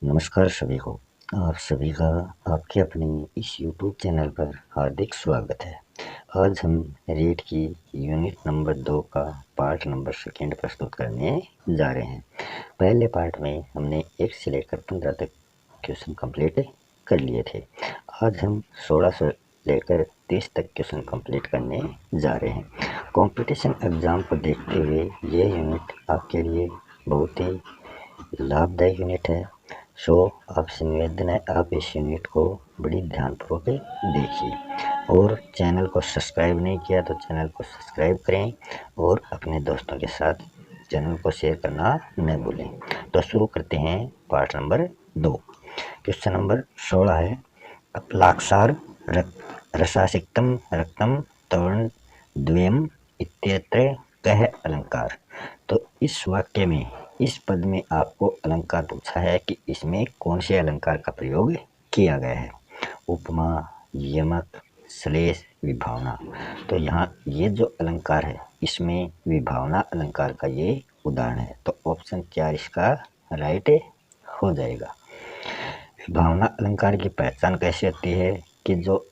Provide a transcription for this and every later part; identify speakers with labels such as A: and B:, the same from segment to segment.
A: नमस्कार सभी को। आप सभी का आपके अपने इस YouTube चैनल पर हार्दिक स्वागत है। आज हम रीड की यूनिट नंबर 2 का पार्ट नंबर 2 प्रस्तुत करने जा रहे हैं। पहले पार्ट में हमने 1 से लेकर 15 तक क्वेश्चन कंप्लीट कर लिए थे। आज हम 16 से लेकर 30 तक क्वेश्चन कंप्लीट करने जा रहे हैं। कंपटीशन एग्जाम को देखते हुए ये यूनिट आपके लिए बहुत ही लाभदायक यूनिट है। सो आपसे निवेदन है, आप इस यूनिट को बड़ी ध्यानपूर्वक देखिए और चैनल को सब्सक्राइब नहीं किया तो चैनल को सब्सक्राइब करें और अपने दोस्तों के साथ चैनल को शेयर करना न भूलें। तो शुरू करते हैं पार्ट नंबर 2। क्वेश्चन नंबर 16 है, अप्लाक्षार रसासिक्तम रक्तम तवर्ण द्वयम इत्यत्र कह अलंकार। तो इस वाक्य में इस पद में आपको अलंकार पूछा है कि इसमें कौन से अलंकार का प्रयोग किया गया है। उपमा, यमक, श्लेष, विभावना। तो यहाँ ये जो अलंकार है इसमें विभावना अलंकार का ये उदाहरण है। तो ऑप्शन 4 इसका राइट हो जाएगा। विभावना अलंकार की पहचान कैसे होती है कि जो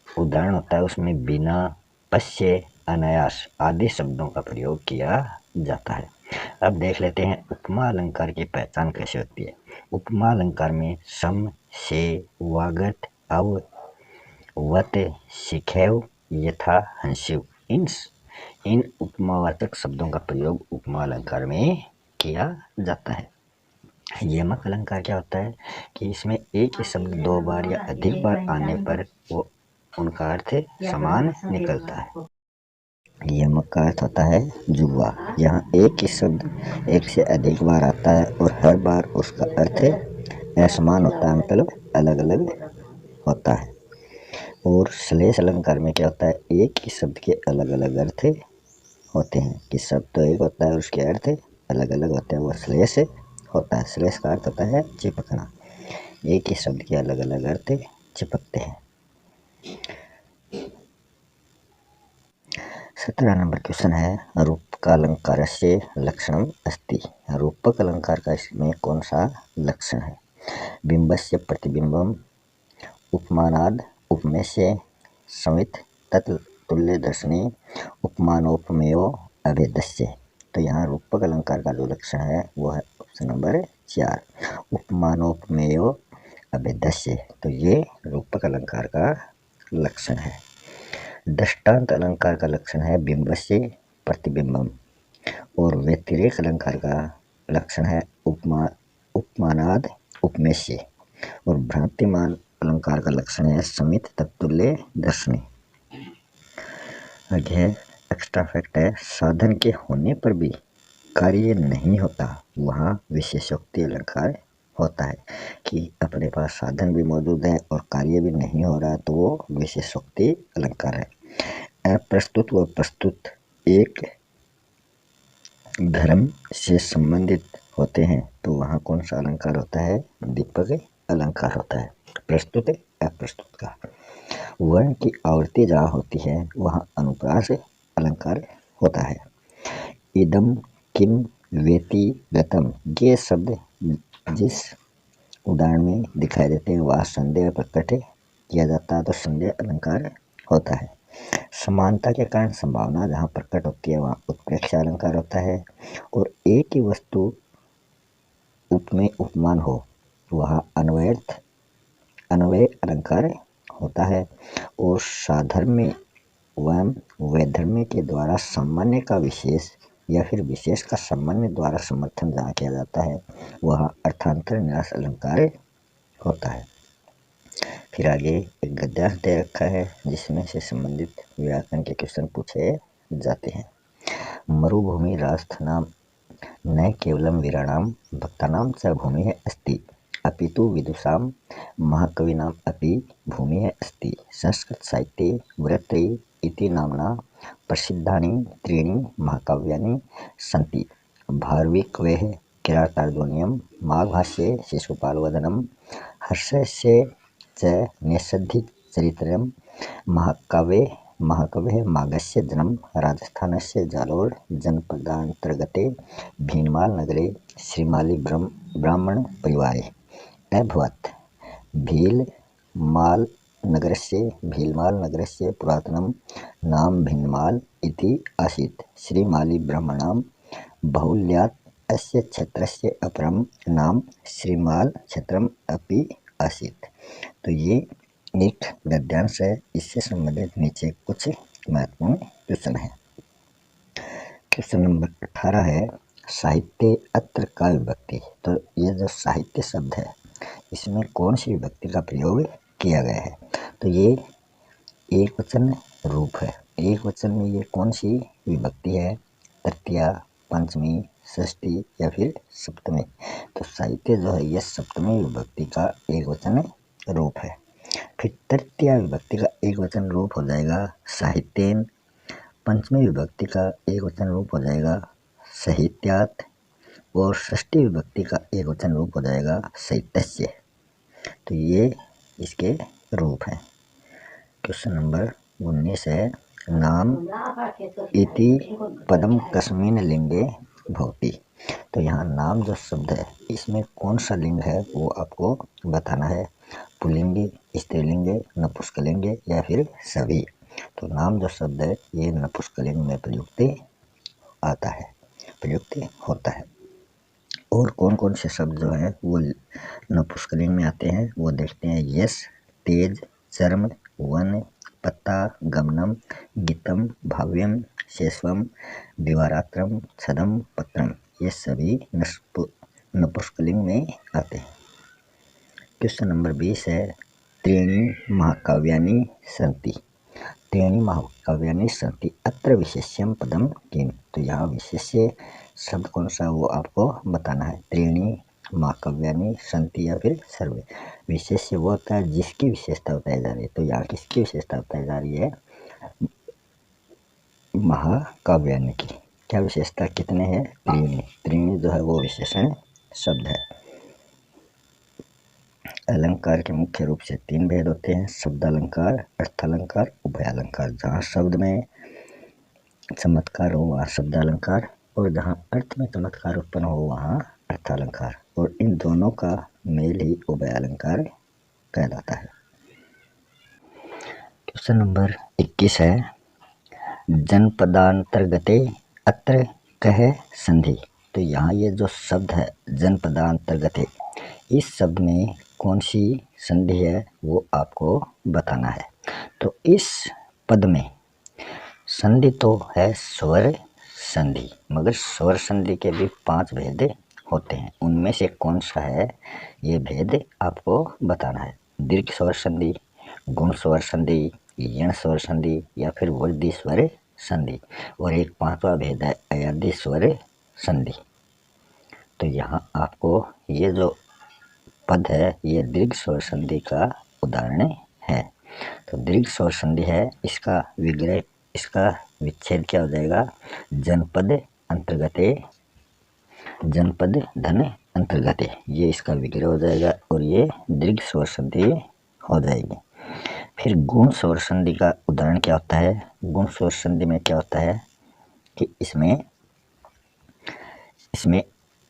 A: उदाहरण होता है उसमें बिना, पश्य, अनायास आदि शब्दों का प्रयोग किया जाता है। अब देख लेते हैं उपमा अलंकार की पहचान कैसे होती है। उपमा अलंकार में सम, से, वागत, अव, वत, शिखैव, यथा, हंस्यु इन उपमावाचक शब्दों का प्रयोग उपमा अलंकार में किया जाता है। यमक अलंकार क्या होता है कि इसमें एक ही शब्द 2 बार या अधिक बार आने पर वो उनका अर्थ समान निकलता है। यमक का अर्थ होता है जुआ। यहाँ एक ही शब्द एक से अधिक बार आता है और हर बार उसका अर्थ असमान होता है, मतलब अलग अलग होता है। और श्लेष अलंकार में क्या होता है, एक ही शब्द के अलग अलग अर्थ होते हैं कि शब्द तो एक होता है उसके अर्थ अलग अलग होते हैं, वो श्लेष होता है। श्लेष का अर्थ होता है चिपकना। एक ही शब्द के अलग अलग अर्थ चिपकते हैं। 17 नंबर क्वेश्चन है, रूपक अलंकार से लक्षणम अस्ति। रूपक अलंकार का इसमें कौन सा लक्षण है। बिंबस्य प्रतिबिंबम, उपमानाद उपमेय समित तत्तुल्य दर्शनी, उपमानोपमेयो अभेदस्य। तो यहाँ रूपक अलंकार का जो लक्षण है वो है ऑप्शन नंबर 4, उपमानोपमेयो अभेदस्य। तो ये रूपक अलंकार का लक्षण है। दृष्टांत अलंकार का लक्षण है बिंबस्य प्रतिबिंबम और व्यतिरेक अलंकार का लक्षण है उपमानाद उपमेय और भ्रांतिमान अलंकार का लक्षण है समित तत्तुल्य दर्शनी। आगे एक्स्ट्रा फैक्ट है, साधन के होने पर भी कार्य नहीं होता वहाँ विशेषोक्ति अलंकार होता है कि अपने पास साधन भी मौजूद है और कार्य भी नहीं हो रहा तो वो विशेषोक्ति अलंकार है। अप्रस्तुत व प्रस्तुत एक धर्म से संबंधित होते हैं तो वहाँ कौन सा अलंकार होता है, दीपक अलंकार होता है। प्रस्तुत अप्रस्तुत का। वर्ण की आवृत्ति जहाँ होती है वहाँ अनुप्रास अलंकार होता है। इदम, किम, वेति, गतम, ये शब्द जिस उदाहरण में दिखाई देते हैं वह संदेह प्रकट किया जाता है तो संदेह अलंकार होता है। समानता के कारण संभावना जहाँ प्रकट होती है वहाँ उत्प्रेक्ष अलंकार होता है। और एक ही वस्तु उपमेय उपमान हो वहाँ अन्वय अलंकार होता है। और साधर्म्य एवं वैधर्म्य के द्वारा सामान्य का विशेष या फिर विशेष का सामान्य द्वारा समर्थन जहाँ किया जाता है वह अर्थांतर निराश अलंकार होता है। फिर आगे एक गद्यांश दे रखा है जिसमें से संबंधित व्याकरण के क्वेश्चन पूछे जाते हैं। मरुभूमि राजस्थानाम न केवलम वीराणाम भक्तानाम च भूमि अस्ति अपितु विदुषाम महाकविनाम अपि भूमि अस्ति। संस्कृत साहित्ये वृत्ति इति नामना प्रसिद्धानि त्रीणि महाकाव्यानि सन्ति। भारविकवेः किरातार्जुनीयं, माघभाष्ये शिशुपालवदनं, हर्षस्य च निषद्धिचरित्रं। महाकवेः माघस्य जन्म राजस्थानस्य जालोर जनपदान्तर्गते भीनमाल नगरे श्रीमाली ब्राह्मण परिवारे। अभवत्। भीलमालनगरस्य पुरातनं नाम भिन्नमाल इति आसीत्। श्रीमालीब्राह्मणां बाहुल्यात् अस्य क्षेत्रस्य अपरं नाम श्रीमाल क्षेत्रम अपि आसीत्। तो ये एक गद्यांश है, इससे संबंधित नीचे कुछ महत्वपूर्ण क्वेश्चन है। क्वेश्चन नंबर 18 है साहित्य अत्र का विभक्ति। तो ये जो साहित्य शब्द है इसमें कौन सी विभक्ति का प्रयोग किया गया है। तो ये एक वचन रूप है। एक वचन में ये कौन सी विभक्ति है, तृतीया, पंचमी, षष्ठी या फिर सप्तमी। तो साहित्य जो है यह सप्तमी विभक्ति का एक वचन रूप है। फिर तृतीया विभक्ति का एक वचन रूप हो जाएगा साहित्येन। पंचमी विभक्ति का एक वचन रूप हो जाएगा साहित्यात् और षष्ठी विभक्ति का एक वचन रूप हो जाएगा साहित्यस्य। तो ये इसके रूप हैं। क्वेश्चन नंबर 19 है नाम इति पदम कस्मिन् लिंगे भवति। तो यहाँ नाम जो शब्द है इसमें कौन सा लिंग है वो आपको बताना है, पुल्लिंग, स्त्रीलिंग, नपुंसकलिंग या फिर सभी। तो नाम जो शब्द है ये नपुंसकलिंग में प्रयुक्त आता है, प्रयुक्त होता है। और कौन कौन से शब्द जो है वो नपुंसकलिंग में आते हैं वो देखते हैं। यश, तेज, चर्म, वन, पत्ता, गमनम, गीतम, भाव्यम, शेषवम, द्विवारात्रम, छदम, पत्रम, ये सभी नपुंसकलिंग में आते हैं। क्वेश्चन नंबर 20 है त्रीणि महाकाव्यानि सन्ति। त्रीणि महाकाव्यानि सन्ति अत्र विशेष्यं पदम किम। तो यहाँ विशेष्य शब्द कौन सा वो आपको बताना है। त्रीणि महाकाव्यानि सन्ति या फिर सर्वे। विशेष्य वो होता है जिसकी विशेषता बताई जा रही है। तो यहाँ किसकी विशेषता बताई जा रही है, महाकाव्यानि की। क्या विशेषता कितने हैं, त्रीणि। त्रीणि जो है वो विशेषण शब्द है। अलंकार के मुख्य रूप से 3 भेद होते हैं, शब्दालंकार, अर्थालंकार, उभयालंकार। जहाँ शब्द में चमत्कार हो वहाँ शब्दालंकार और जहाँ अर्थ में चमत्कार उत्पन्न हो वहाँ अर्थालंकार, और इन दोनों का मेल ही उभयालंकार कहलाता है। क्वेश्चन नंबर 21 है जनपदांतर्गते अत्र कह संधि। तो यहाँ ये जो शब्द है जनपदांतर्गते, इस शब्द में कौन सी संधि है वो आपको बताना है। तो इस पद में संधि तो है स्वर संधि, मगर स्वर संधि के भी 5 भेद होते हैं। उनमें से कौन सा है ये भेद आपको बताना है। दीर्घ स्वर संधि, गुण स्वर संधि, यण स्वर संधि या फिर वृद्धि स्वर संधि। और एक 5वां भेद है अयादि स्वर संधि। तो यहाँ आपको ये जो पद है ये दीर्घ स्वर संधि का उदाहरण है। तो दीर्घ स्वर संधि है, इसका विग्रह, इसका विच्छेद क्या हो जाएगा, जनपद अंतर्गते, जनपद धन अंतर्गते, ये इसका विग्रह हो जाएगा और ये दीर्घ स्वर संधि हो जाएगी। फिर गुण स्वर संधि का उदाहरण क्या होता है। गुण स्वर संधि में क्या होता है कि इसमें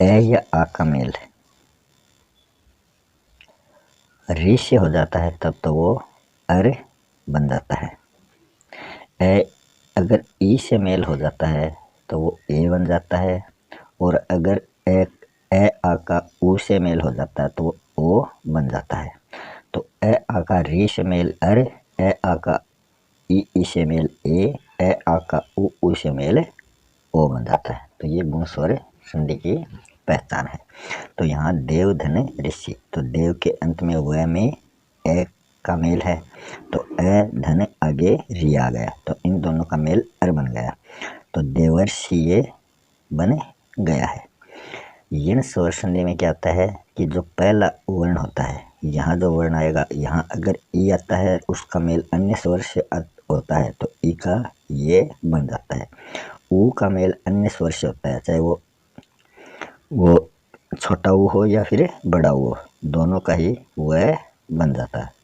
A: अ या आ का मेल री से हो जाता है तब तो वो अर बन जाता है। अगर ई से मेल हो जाता है तो वो ए बन जाता है, और अगर ए आ का ऊ से मेल हो जाता है तो वो ओ बन जाता है। तो ए आ का री से मेल अर, ए आ का ई से मेल ए आ का ऊ से मेल ओ बन जाता है। तो ये गुण स्वर संधि की पहचान है। तो यहाँ देव धन ऋषि, तो देव के अंत में वह में ए का मेल है तो ए धन आगे री आ गया, तो इन दोनों का मेल अर बन गया, तो देवर्षि ये बन गया है। यण स्वर संधि में क्या होता है कि जो पहला वर्ण होता है, यहाँ जो वर्ण आएगा, यहाँ अगर ई आता है उसका मेल अन्य स्वर से होता है तो ई का ये बन जाता है। ऊ का मेल अन्य स्वर से होता है, चाहे वो छोटा ऊ हो या फिर बड़ा ऊ हो, दोनों का ही वह बन जाता है।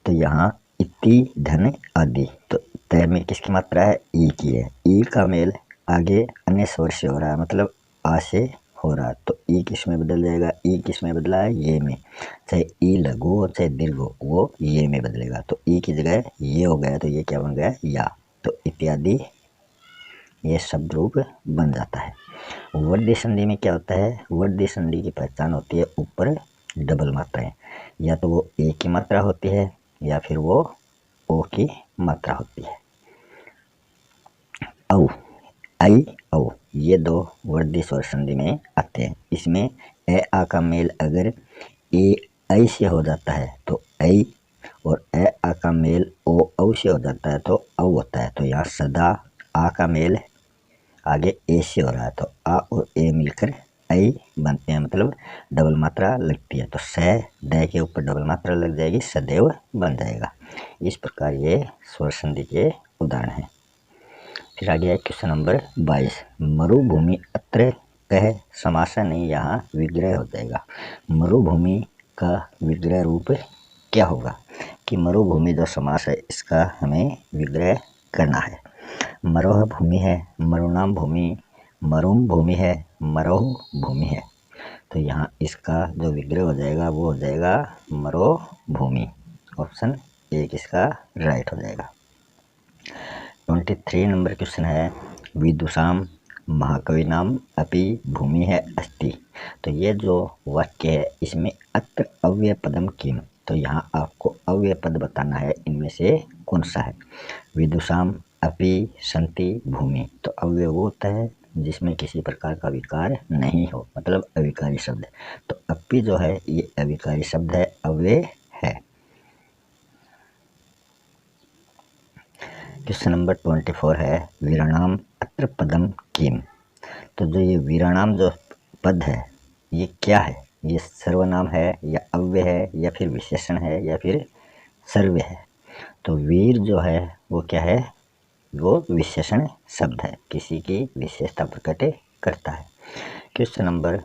A: तो यहाँ इति धन आदि, तो तय में किसकी मात्रा है, ई की है। ई का मेल आगे अन्य स्वर से हो रहा है, मतलब आ से हो रहा, तो ई किस में बदल जाएगा, ई किस में बदला है, ये में। चाहे ई लघु हो चाहे दीर्घ हो, वो ये में बदलेगा, तो ई की जगह ये हो गया, तो ये क्या बन गया, या। तो इत्यादि ये शब्द रूप बन जाता है। वर्दी संधि में क्या होता है, वर्दी संधि की पहचान होती है ऊपर डबल मात्राएं, या तो वो ए की मात्रा होती है या फिर वो ओ की मात्रा होती है। औ, आई, औ, ये दो वर्दी स्वर संधि में आते हैं। इसमें ए आ का मेल अगर ए ऐ से हो जाता है तो ऐ, और ए आ का मेल ओ औ से हो जाता है तो औ होता है। तो यहाँ सदा आ का मेल आगे ए से हो रहा है, तो आ और ए मिलकर ऐ बनते हैं, मतलब डबल मात्रा लगती है, तो स द के ऊपर डबल मात्रा लग जाएगी, सदैव बन जाएगा। इस प्रकार ये स्वर संधि के उदाहरण हैं। फिर आगे है क्वेश्चन नंबर 22। मरुभूमि अत्र कह समासा नहीं, यहाँ विग्रह हो जाएगा। मरुभूमि का विग्रह रूप क्या होगा, कि मरुभूमि जो समास है इसका हमें विग्रह करना है। मरोह भूमि है, मरुनाम भूमि, मरुम भूमि है, मरोह भूमि है, तो यहाँ इसका जो विग्रह हो जाएगा वो हो जाएगा मरोह भूमि। ऑप्शन ए इसका राइट हो जाएगा। 23 नंबर क्वेश्चन है, विदुषाम महाकवि नाम अपि भूमि है अस्ति, तो ये जो वाक्य है इसमें अत्र अव्यय पदम किम, तो यहाँ आपको अव्यय पद बताना है, इनमें से कौन सा है। विदुषाम अपि संति भूमि, तो अव्यय वो होता है जिसमें किसी प्रकार का विकार नहीं हो, मतलब अविकारी शब्द, तो अपि जो है ये अविकारी शब्द है, अव्यय है। क्वेश्चन नंबर 24 है, वीराणाम अत्र पदम किम, तो जो ये वीराणाम जो पद है ये क्या है, ये सर्वनाम है या अव्यय है या फिर विशेषण है या फिर सर्वय है। तो वीर जो है वो क्या है, वो विशेषण शब्द है, किसी की विशेषता प्रकट करता है। क्वेश्चन नंबर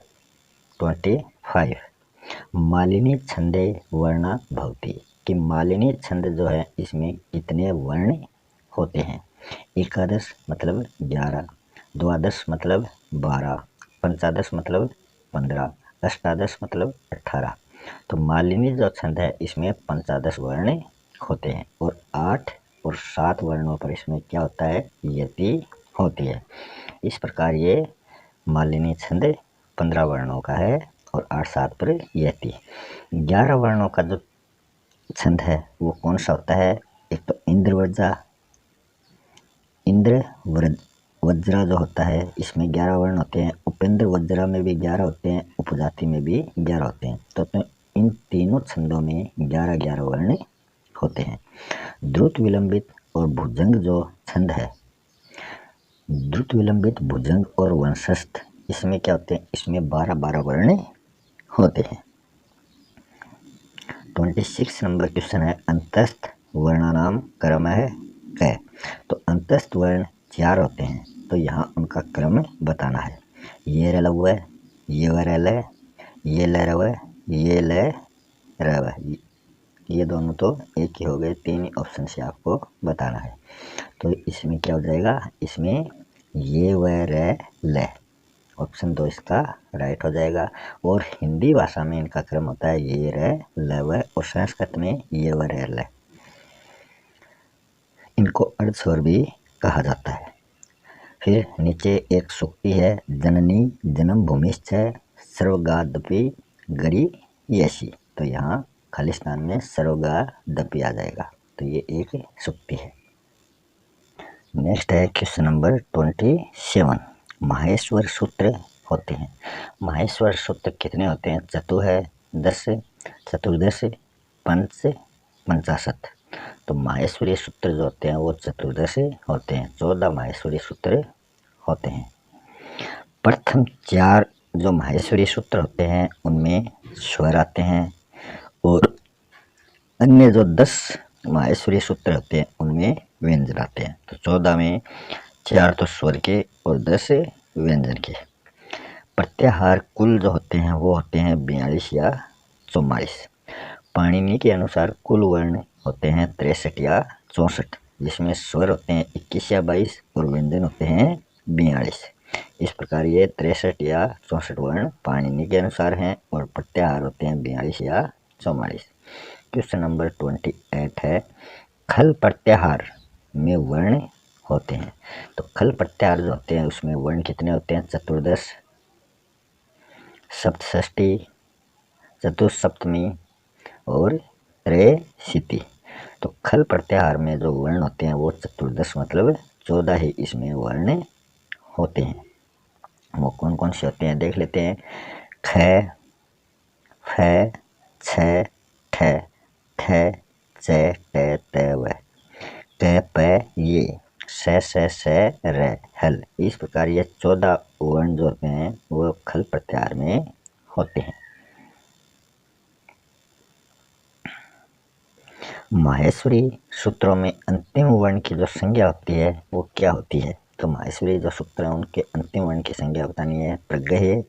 A: 25, मालिनी छंदे वर्णा भवति, कि मालिनी छंद जो है इसमें कितने वर्ण होते हैं। एकादश मतलब 11, द्वादश मतलब 12, पंचादश मतलब 15, अष्टादश मतलब 18, तो मालिनी जो छंद है इसमें पंचादश वर्ण होते हैं, और 8 और 7 वर्णों पर इसमें क्या होता है, यति होती है। इस प्रकार ये मालिनी छंद 15 वर्णों का है और 8-7 पर यति। 11 वर्णों का जो छंद है वो कौन सा होता है, एक तो इंद्र वज्रा जो होता है इसमें 11 वर्ण होते हैं, उपेंद्र वज्रा में भी 11 होते हैं, उपजाति में भी 11 होते हैं, तो इन तीनों छंदों में 11-11 वर्ण होते हैं। द्रुत विलंबित और भुजंग जो छंद है, द्रुत विलंबित, भुजंग और वंशस्थ, इसमें क्या होते हैं, इसमें 12-12 वर्ण होते हैं। 26 नंबर क्वेश्चन है, अंतस्थ वर्णानाम क्रम है कै, तो अंतस्थ वर्ण 4 होते हैं, तो यहाँ उनका क्रम बताना है। ये रलव, ये वरल, ये लरव, ये ल रव, ये दोनों तो एक ही हो गए, 3 ऑप्शन से आपको बताना है। तो इसमें क्या हो जाएगा, इसमें ये व र ल, ऑप्शन 2 इसका राइट हो जाएगा। और हिंदी भाषा में इनका क्रम होता है ये र ल व, और संस्कृत में ये व र ल, इनको अर्धस्वर भी कहा जाता है। फिर नीचे एक सूक्ति है, जननी जन्म भूमिश्च सर्वगादपि गरी यशी, तो यहाँ खालिस्तान में सर्वगादपि आ जाएगा, तो ये एक सूक्ति है। नेक्स्ट है क्वेश्चन नंबर 27, माहेश्वर सूत्र होते हैं। माहेश्वर सूत्र कितने होते हैं, चतु है, 10, चतुर्दश, पंच, 50, तो माहेश्वरी सूत्र जो होते हैं वो चतुर्दश होते हैं, 14 माहेश्वरी सूत्र होते हैं। प्रथम 4 जो माहेश्वरी सूत्र होते हैं उनमें स्वर आते हैं, और अन्य जो 10 माहेश्वरी सूत्र होते हैं उनमें व्यंजन आते हैं, तो 14 में 4 तो स्वर के और 10 व्यंजन के। प्रत्याहार कुल जो होते हैं वो होते हैं 42 या 44। पाणिनि के अनुसार कुल वर्ण होते हैं 63 या 64, जिसमें स्वर होते हैं 21 या 22 और व्यंजन होते हैं 42। इस प्रकार प्रकार ये 63 या 64 वर्ण पाणिनि के अनुसार हैं और प्रत्याहार होते हैं 42 या 44। क्वेश्चन नंबर 28 है, खल प्रत्याहार में वर्ण होते हैं। तो खल प्रत्याहार जो होते हैं उसमें वर्ण कितने होते हैं? चतुर्दश, सप्तष्ठी, चतुस्सप्तमी और त्रेशीति। तो खल प्रत्याहार में जो वर्ण होते हैं वो चतुर्दश मतलब 14 ही इसमें वर्ण होते हैं। वो कौन कौन से होते हैं देख लेते हैं। ख, फ, छ, ठ, ठ, च, ट, त, व, क, प, ये, स, र, हल। इस प्रकार ये 14 वर्ण जो होते हैं वो खल प्रत्याहार में होते हैं। माहेश्वरी सूत्रों में अंतिम वर्ण की जो संज्ञा होती है वो क्या होती है? तो माहेश्वरी जो सूत्र है उनके अंतिम वर्ण की संज्ञा बतानी है। प्रगय,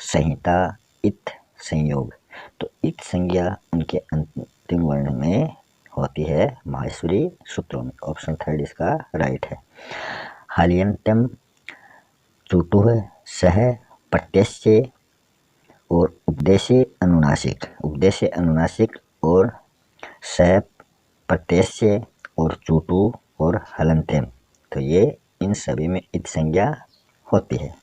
A: संहिता, इत, संयोग। तो इत संज्ञा उनके अंतिम वर्ण में होती है माहेश्वरी सूत्रों में। ऑप्शन 3 इसका राइट है। हालियंत्यम, चुटुः, सह, प्रत्यस्य और उपदेशे अनुनासिक। उपदेशे अनुनासिक और स, प्रत्यस्य और चुटु और हलंत्यम। तो ये इन सभी में इत संज्ञा होती है।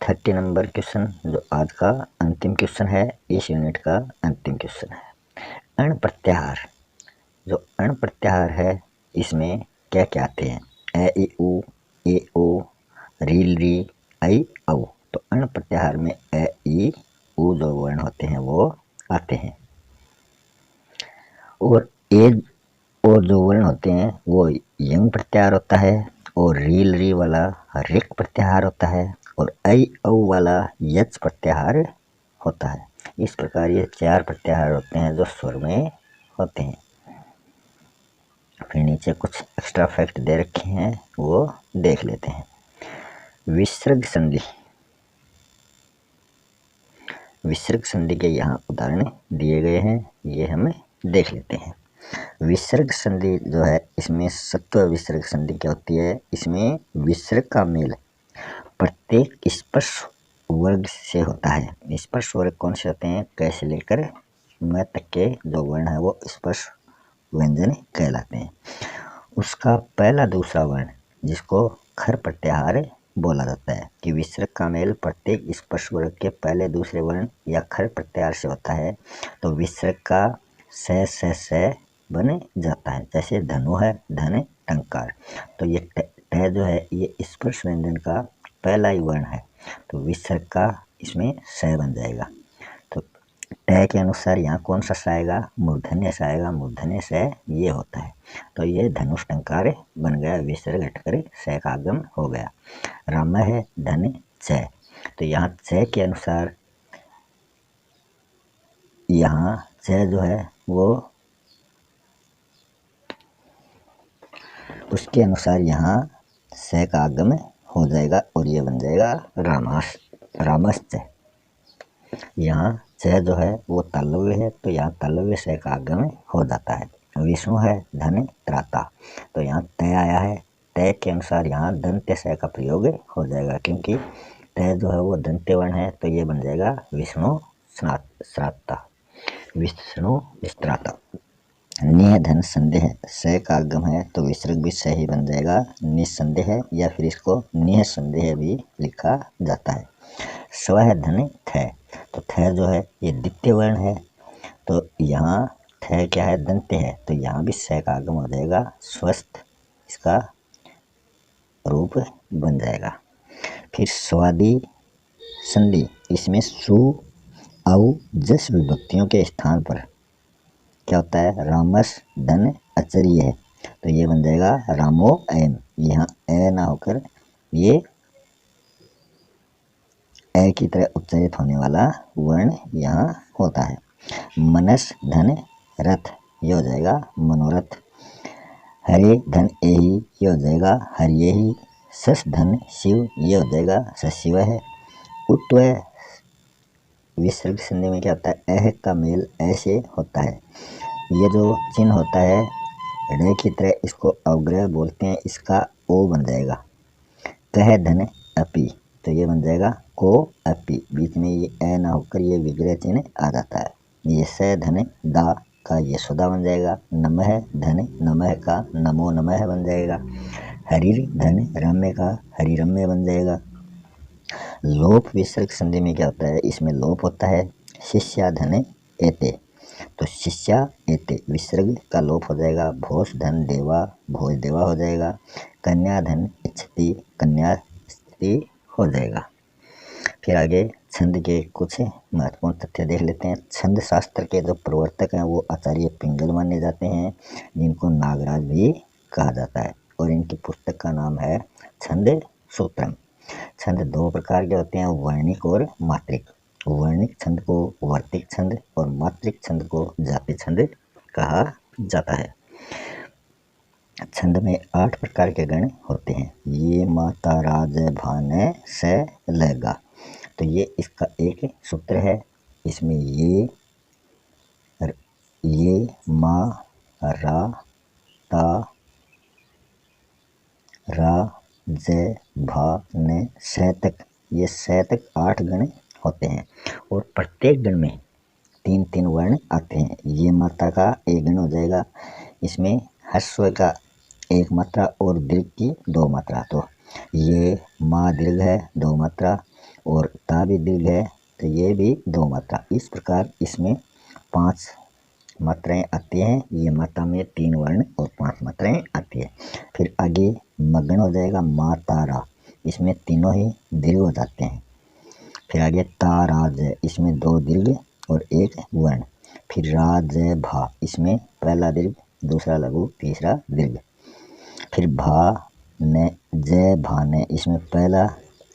A: 30 नंबर क्वेश्चन जो आज का अंतिम क्वेश्चन है, इस यूनिट का अंतिम क्वेश्चन है। अण प्रत्याहार। जो अण प्रत्याहार है इसमें क्या क्या आते हैं? ए, ई, उ, ए, ओ, रील, री, ऐ, औ। तो अण प्रत्याहार में ए, ई, उ जो वर्ण होते हैं वो आते हैं। और ए और जो वर्ण होते हैं वो यंग प्रत्याहार होता है और रील, री वाला रिक प्रत्याहार होता है और ऐ, औ वाला यच प्रत्याहार होता है। इस प्रकार ये 4 प्रत्याहार होते हैं जो स्वर में होते हैं। फिर नीचे कुछ एक्स्ट्रा फैक्ट दे रखे हैं वो देख लेते हैं। विसर्ग संधि। विसर्ग संधि के यहाँ उदाहरण दिए गए हैं, ये हम देख लेते हैं। विसर्ग संधि जो है इसमें सत्व विसर्ग संधि क्या होती है? इसमें विसर्ग का मेल प्रत्येक स्पर्श वर्ग से होता है। स्पर्श वर्ग कौन से होते हैं? क से लेकर म तक के जो वर्ण है वो स्पर्श व्यंजन कहलाते हैं। उसका पहला दूसरा वर्ण जिसको खर प्रत्याहार बोला जाता है कि विसर्ग का मेल प्रत्येक स्पर्श वर्ग के पहले दूसरे वर्ण या खर प्रत्याहार से होता है। तो विसर्ग का स बन जाता है। जैसे धनु है, धन, टंकार। तो ये ट जो है ये स्पर्श व्यंजन का पहला ही वर्ण है तो विसर्ग का इसमें स बन जाएगा। तो ट के अनुसार यहाँ कौन सा स आएगा? मूर्धन्य स आएगा। मूर्धन्य स ये होता है। तो ये धनुष टंकार बन गया, विसर्ग हटकर स का आगम हो गया। राम है, धन, च। तो यहाँ च के अनुसार यहाँ च जो है वो उसके अनुसार यहाँ स का आगम हो जाएगा और ये बन जाएगा रामश्च। यहाँ च जो है वो तालव्य है तो यहाँ तालव्य स का आगम हो जाता है। विष्णु है, धन, त्राता। तो यहाँ तय आया है, तय के अनुसार यहाँ दंत्य स का प्रयोग हो जाएगा क्योंकि तय जो है वो दंत्य वर्ण है तो ये बन जाएगा विष्णु श्राता, विष्णु स्त्राता। निह, धन, संदेह स का आगम है तो विसर्ग भी स ही बन जाएगा, निसंदेह है या फिर इसको निह संदेह भी लिखा जाता है। स्व है, धन, थ। तो थ जो है ये द्वितीय वर्ण है तो यहाँ थ क्या है? दंत्य है तो यहाँ भी स का आगम हो जाएगा, स्वस्थ इसका रूप बन जाएगा। फिर स्वादि संधि, इसमें सु, औ, जस विभक्तियों के स्थान पर क्या होता है? रामस, धन, अचर्य है तो ये बन जाएगा रामो एम। यहाँ ए ना होकर ये ए की तरह उच्चारित होने वाला वर्ण यहाँ होता है। मनस, धन, रथ ये हो जाएगा मनोरथ। हरे, धन, एहि ये हो जाएगा हरियेहि। सस, धन, शिव ये हो जाएगा सशिव है। उत्व विसर्ग संधि में क्या होता है? एह का मेल ऐसे होता है। ये जो चिन्ह होता है रे की तरह इसको अवग्रह बोलते हैं, इसका ओ बन जाएगा। कह, धन, अपी, तो ये बन जाएगा को अपी, बीच में ये ए ना होकर ये विग्रह चिन्ह आ जाता है। ये स धन दा का ये सुधा बन जाएगा। नमः धन नमः का नमो नमः बन जाएगा। हरिर धन रम्य का हरिरम्य बन जाएगा। लोप विसर्ग संधि में क्या होता है, इसमें लोप होता है। शिष्या धन एते, तो शिष्या एते विसर्ग का लोप हो जाएगा। भोज धन देवा भोज देवा हो जाएगा। कन्या धन इच्छति कन्या इच्छति हो जाएगा। फिर आगे छंद के कुछ महत्वपूर्ण तथ्य देख लेते हैं। छंद शास्त्र के जो प्रवर्तक हैं वो आचार्य पिंगल माने जाते हैं, जिनको नागराज भी कहा जाता है, और इनकी पुस्तक का नाम है छंद सूत्रम। छंद दो प्रकार के होते हैं, वर्णिक और मात्रिक। वर्णिक छंद को वर्तिक छंद और मात्रिक छंद को जाति छंद कहा जाता है। छंद में 8 प्रकार के गण होते हैं। ये माता राज भान से लगा, तो ये इसका एक सूत्र है। इसमें ये मा रा ता रा जय भा ने से तक, ये से तक 8 गण होते हैं, और प्रत्येक गण में 3-3 वर्ण आते हैं। ये मात्रा का एक गण हो जाएगा, इसमें ह्रस्व का 1 मात्रा और दीर्घ की 2 मात्रा। तो ये माँ दीर्घ है 2 मात्रा, और ता भी दीर्घ है तो ये भी 2 मात्रा। इस प्रकार इसमें 5 मात्राएं आती हैं। ये मात्रा में 3 वर्ण और 5 मात्राएं आती है। फिर आगे मगन हो जाएगा मा तारा, इसमें तीनों ही दीर्घ हो जाते हैं। फिर आगे ताराज, इसमें 2 दीर्घ और 1 वर्ण। फिर राज भा, इसमें पहला दीर्घ दूसरा लघु तीसरा दीर्घ। फिर भा ने जय भा ने, इसमें पहला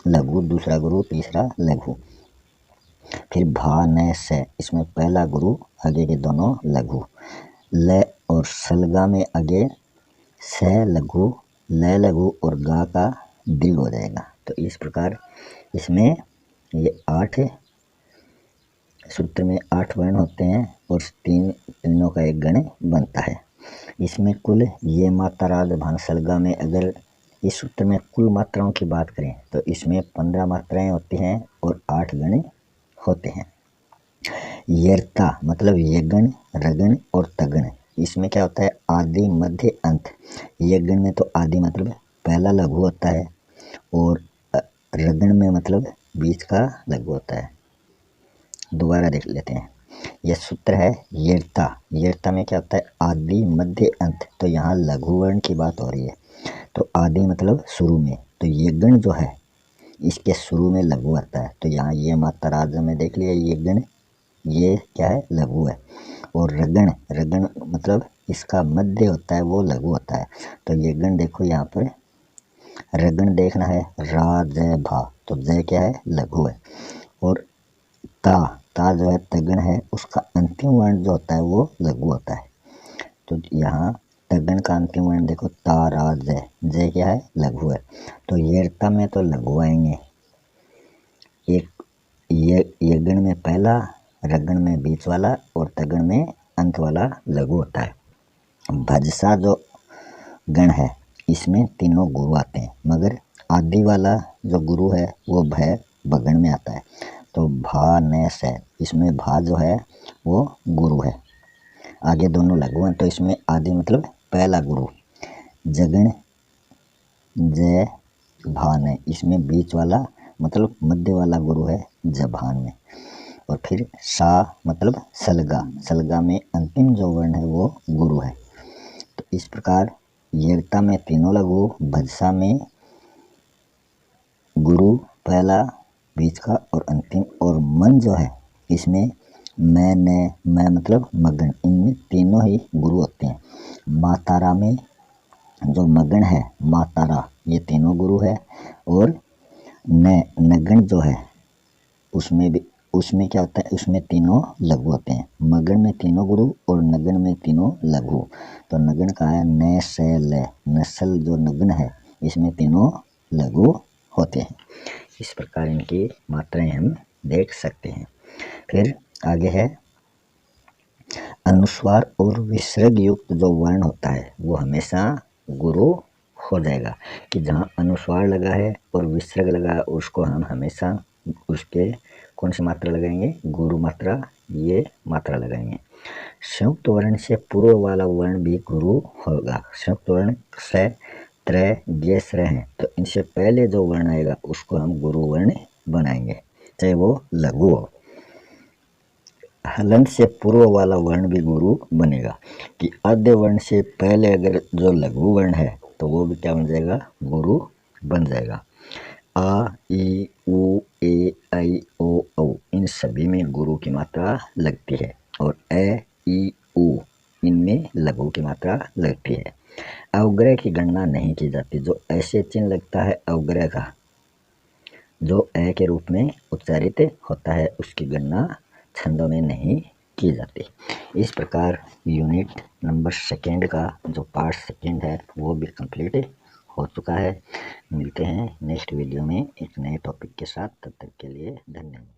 A: लघु दूसरा गुरु तीसरा लघु। फिर भा ने से, इसमें पहला गुरु आगे के दोनों लघु। ल और सलगा में आगे से लघु ल लघु और गा का दीर्घ हो जाएगा। तो इस प्रकार इसमें ये 8 सूत्र में 8 वर्ण होते हैं, और तीनों का एक गण बनता है। इसमें कुल ये मात्रा राज भान सलगा में, अगर इस सूत्र में कुल मात्राओं की बात करें तो इसमें 15 मात्राएं होती हैं और 8 गण होते हैं। यर्ता मतलब यगण रगण और तगण, इसमें क्या होता है, आदि मध्य अंत। यगण में तो आदि मतलब पहला लघु होता है, और रगण में मतलब बीच का लघु होता है। दोबारा देख लेते हैं। यह सूत्र है यर्ता। यर्ता में क्या होता है, आदि मध्य अंत। तो यहाँ लघु वर्ण की बात हो रही है, तो आदि मतलब शुरू में, तो ये गण जो है इसके शुरू में लघु आता है। तो यहाँ ये मात्रा राज में देख लिया, ये गण ये क्या है, लघु है। और रगण, रगण मतलब इसका मध्य होता है वो लघु होता है। तो ये गण देखो यहाँ पर रगण देखना है रा जय भा, तो जय क्या है, लघु है। और ता जो है तगण है, उसका अंतिम वर्ण जो होता है वो लघु होता है। तो यहाँ तगण का अंतिम वर्ण देखो ता रा जय, जय क्या है, लघु है। तो यर्ता में तो लघु आएंगे, एक ये गण में पहला, रगण में बीच वाला और तगण में अंत वाला लघु होता है। भजसा जो गण है इसमें तीनों गुरु आते हैं, मगर आदि वाला जो गुरु है वो भय बगण में आता है। तो भा ने से, इसमें भा जो है वो गुरु है, आगे दोनों लघु हैं। तो इसमें आदि मतलब पहला गुरु। जगण जय भान है, इसमें बीच वाला मतलब मध्य वाला गुरु है जभान में। और फिर सा मतलब सलगा, सलगा में अंतिम जो वर्ण है वो गुरु है। तो इस प्रकार यर्ता में तीनों लघु, भजसा में गुरु पहला बीच का और अंतिम, और मन जो है इसमें मैं मतलब मगन, इनमें तीनों ही गुरु होते हैं। मातारा में जो मगन है मातारा, ये तीनों गुरु है। और नगन जो है उसमें क्या होता है, उसमें तीनों लघु होते हैं। मगन में तीनों गुरु और नगन में तीनों लघु। तो नगन का है न से ल, नस्ल जो नगन है इसमें तीनों लघु होते हैं। इस प्रकार इनकी मात्राएं हम देख सकते हैं। फिर आगे है अनुस्वार और विसर्ग युक्त जो वर्ण होता है वो हमेशा गुरु हो जाएगा कि जहाँ अनुस्वार लगा है और विसर्ग लगा है उसको हम हमेशा उसके कौन सी मात्रा लगाएंगे, गुरु मात्रा, ये मात्रा लगाएंगे। संयुक्त वर्ण से पूर्व वाला वर्ण भी गुरु होगा। संयुक्त वर्ण से त्रय ज्ञ स्र हैं तो इनसे पहले जो वर्ण आएगा उसको हम गुरु वर्ण बनाएंगे, चाहे वो लघु हो। हलंत से पूर्व वाला वर्ण भी गुरु बनेगा कि आद्य वर्ण से पहले अगर जो लघु वर्ण है तो वो भी क्या बन जाएगा, गुरु बन जाएगा। आ ई उ ए ऐ ओ औ इन सभी में गुरु की मात्रा लगती है और ए ई उ इनमें लघु की मात्रा लगती है। अवग्रह की गणना नहीं की जाती। जो ऐसे चिन्ह लगता है अवग्रह का, जो ए के रूप में उच्चारित होता है, उसकी गणना छंदों में नहीं की जाती। इस प्रकार यूनिट नंबर सेकेंड का जो पार्ट सेकेंड है वो भी कंप्लीट हो चुका है। मिलते हैं नेक्स्ट वीडियो में एक नए टॉपिक के साथ, तब तक के लिए धन्यवाद।